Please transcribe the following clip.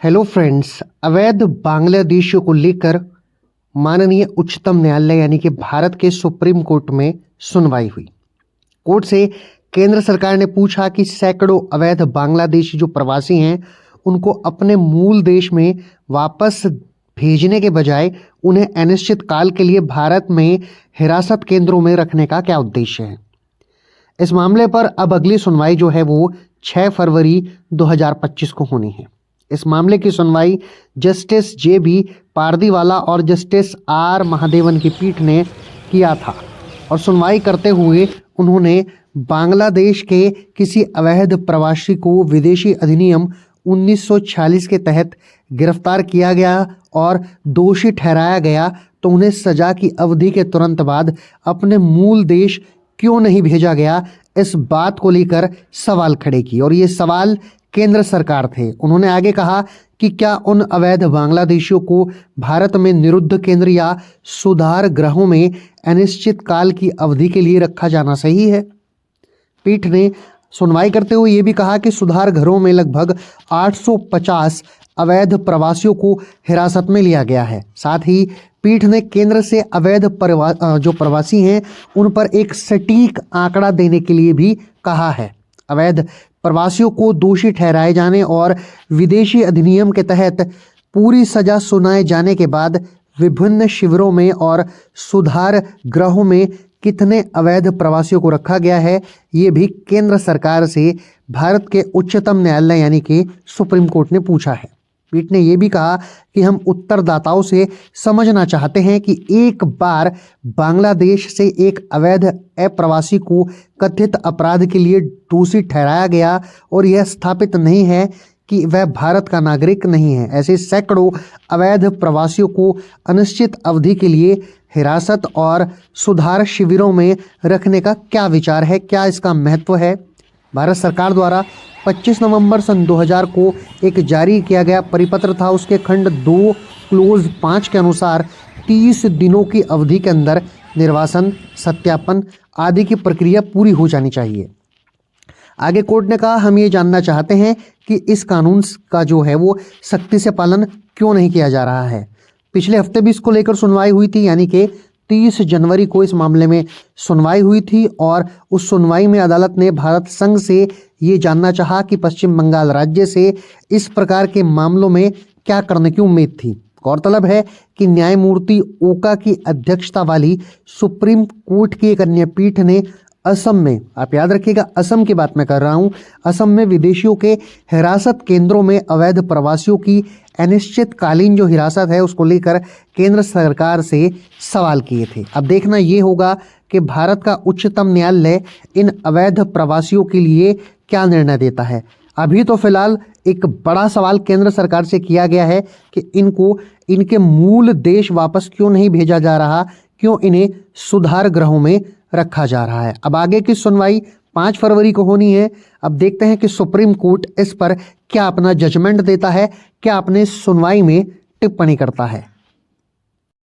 Hello friends. अवैध बांग्लादेशियों को लेकर माननीय उच्चतम न्यायालय यानी कि भारत के सुप्रीम कोर्ट में सुनवाई हुई। कोर्ट से केंद्र सरकार ने पूछा कि सैकड़ों अवैध बांग्लादेशी जो प्रवासी हैं उनको अपने मूल देश में वापस भेजने के बजाय उन्हें अनिश्चित काल के लिए भारत में हिरासत केंद्रों में रखने का क्या उद्देश्य है। इस मामले पर अब अगली सुनवाई जो है वो 6 फरवरी 2025 को होनी है। इस मामले की सुनवाई जस्टिस जे.बी. पारदीवाला और जस्टिस आर. महादेवन की पीठ ने किया था और सुनवाई करते हुए उन्होंने बांग्लादेश के किसी अवैध प्रवासी को विदेशी अधिनियम 1946 के तहत गिरफ्तार किया गया और दोषी ठहराया गया तो उन्हें सजा की अवधि के तुरंत बाद अपने मूल देश क्यों नहीं भेजा गया, इस बात को लेकर सवाल खड़े किए और ये सवाल केंद्र सरकार थे। उन्होंने आगे कहा कि क्या उन अवैध बांग्लादेशियों को भारत में निरुद्ध केंद्र या सुधार गृहों में अनिश्चित काल की अवधि के लिए रखा जाना सही है। पीठ ने सुनवाई करते हुए ये भी कहा कि सुधार घरों में लगभग 850 अवैध प्रवासियों को हिरासत में लिया गया है। साथ ही पीठ ने केंद्र से अवैध जो प्रवासी हैं उन पर एक सटीक आंकड़ा देने के लिए भी कहा है। अवैध प्रवासियों को दोषी ठहराए जाने और विदेशी अधिनियम के तहत पूरी सजा सुनाए जाने के बाद विभिन्न शिविरों में और सुधार गृहों में कितने अवैध प्रवासियों को रखा गया है, ये भी केंद्र सरकार से भारत के उच्चतम न्यायालय यानी कि सुप्रीम कोर्ट ने पूछा है। पीठ ने यह भी कहा कि हम उत्तरदाताओं से समझना चाहते हैं कि एक बार बांग्लादेश से एक अवैध अप्रवासी को कथित अपराध के लिए दोषी ठहराया गया और यह स्थापित नहीं है कि वह भारत का नागरिक नहीं है, ऐसे सैकड़ों अवैध प्रवासियों को अनिश्चित अवधि के लिए हिरासत और सुधार शिविरों में रखने का क्या विचार है, क्या इसका महत्व है। भारत सरकार द्वारा 25 नवंबर सन 2000 को एक जारी किया गया परिपत्र था। उसके खंड 2 क्लोज 5 के अनुसार 30 दिनों की अवधि के अंदर निर्वासन, सत्यापन आदि की प्रक्रिया पूरी हो जानी चाहिए। आगे कोर्ट ने कहा, हम ये जानना चाहते हैं कि इस कानून का जो है वो सख्ती से पालन क्यों नहीं किया जा रहा है। पिछले हफ्ते भी इसको लेकर सुनवाई हुई थी, यानी कि 30 जनवरी को इस मामले में सुनवाई हुई थी और उस सुनवाई में अदालत ने भारत संघ से ये जानना चाहा कि पश्चिम बंगाल राज्य से इस प्रकार के मामलों में क्या करने की उम्मीद थी। गौरतलब है कि न्यायमूर्ति ओका की अध्यक्षता वाली सुप्रीम कोर्ट की एक अन्य पीठ ने असम में, आप याद रखिएगा असम की बात मैं कर रहा हूं, असम में विदेशियों के हिरासत केंद्रों में अवैध प्रवासियों की अनिश्चितकालीन जो हिरासत है उसको लेकर केंद्र सरकार से सवाल किए थे। अब देखना ये होगा कि भारत का उच्चतम न्यायालय इन अवैध प्रवासियों के लिए क्या निर्णय देता है। अभी तो फिलहाल एक बड़ा सवाल केंद्र सरकार से किया गया है कि इनको इनके मूल देश वापस क्यों नहीं भेजा जा रहा, क्यों इन्हें सुधार गृहों में रखा जा रहा है। अब आगे की सुनवाई 5 फरवरी को होनी है। अब देखते हैं कि सुप्रीम कोर्ट इस पर क्या अपना जजमेंट देता है, क्या अपने सुनवाई में टिप्पणी करता है।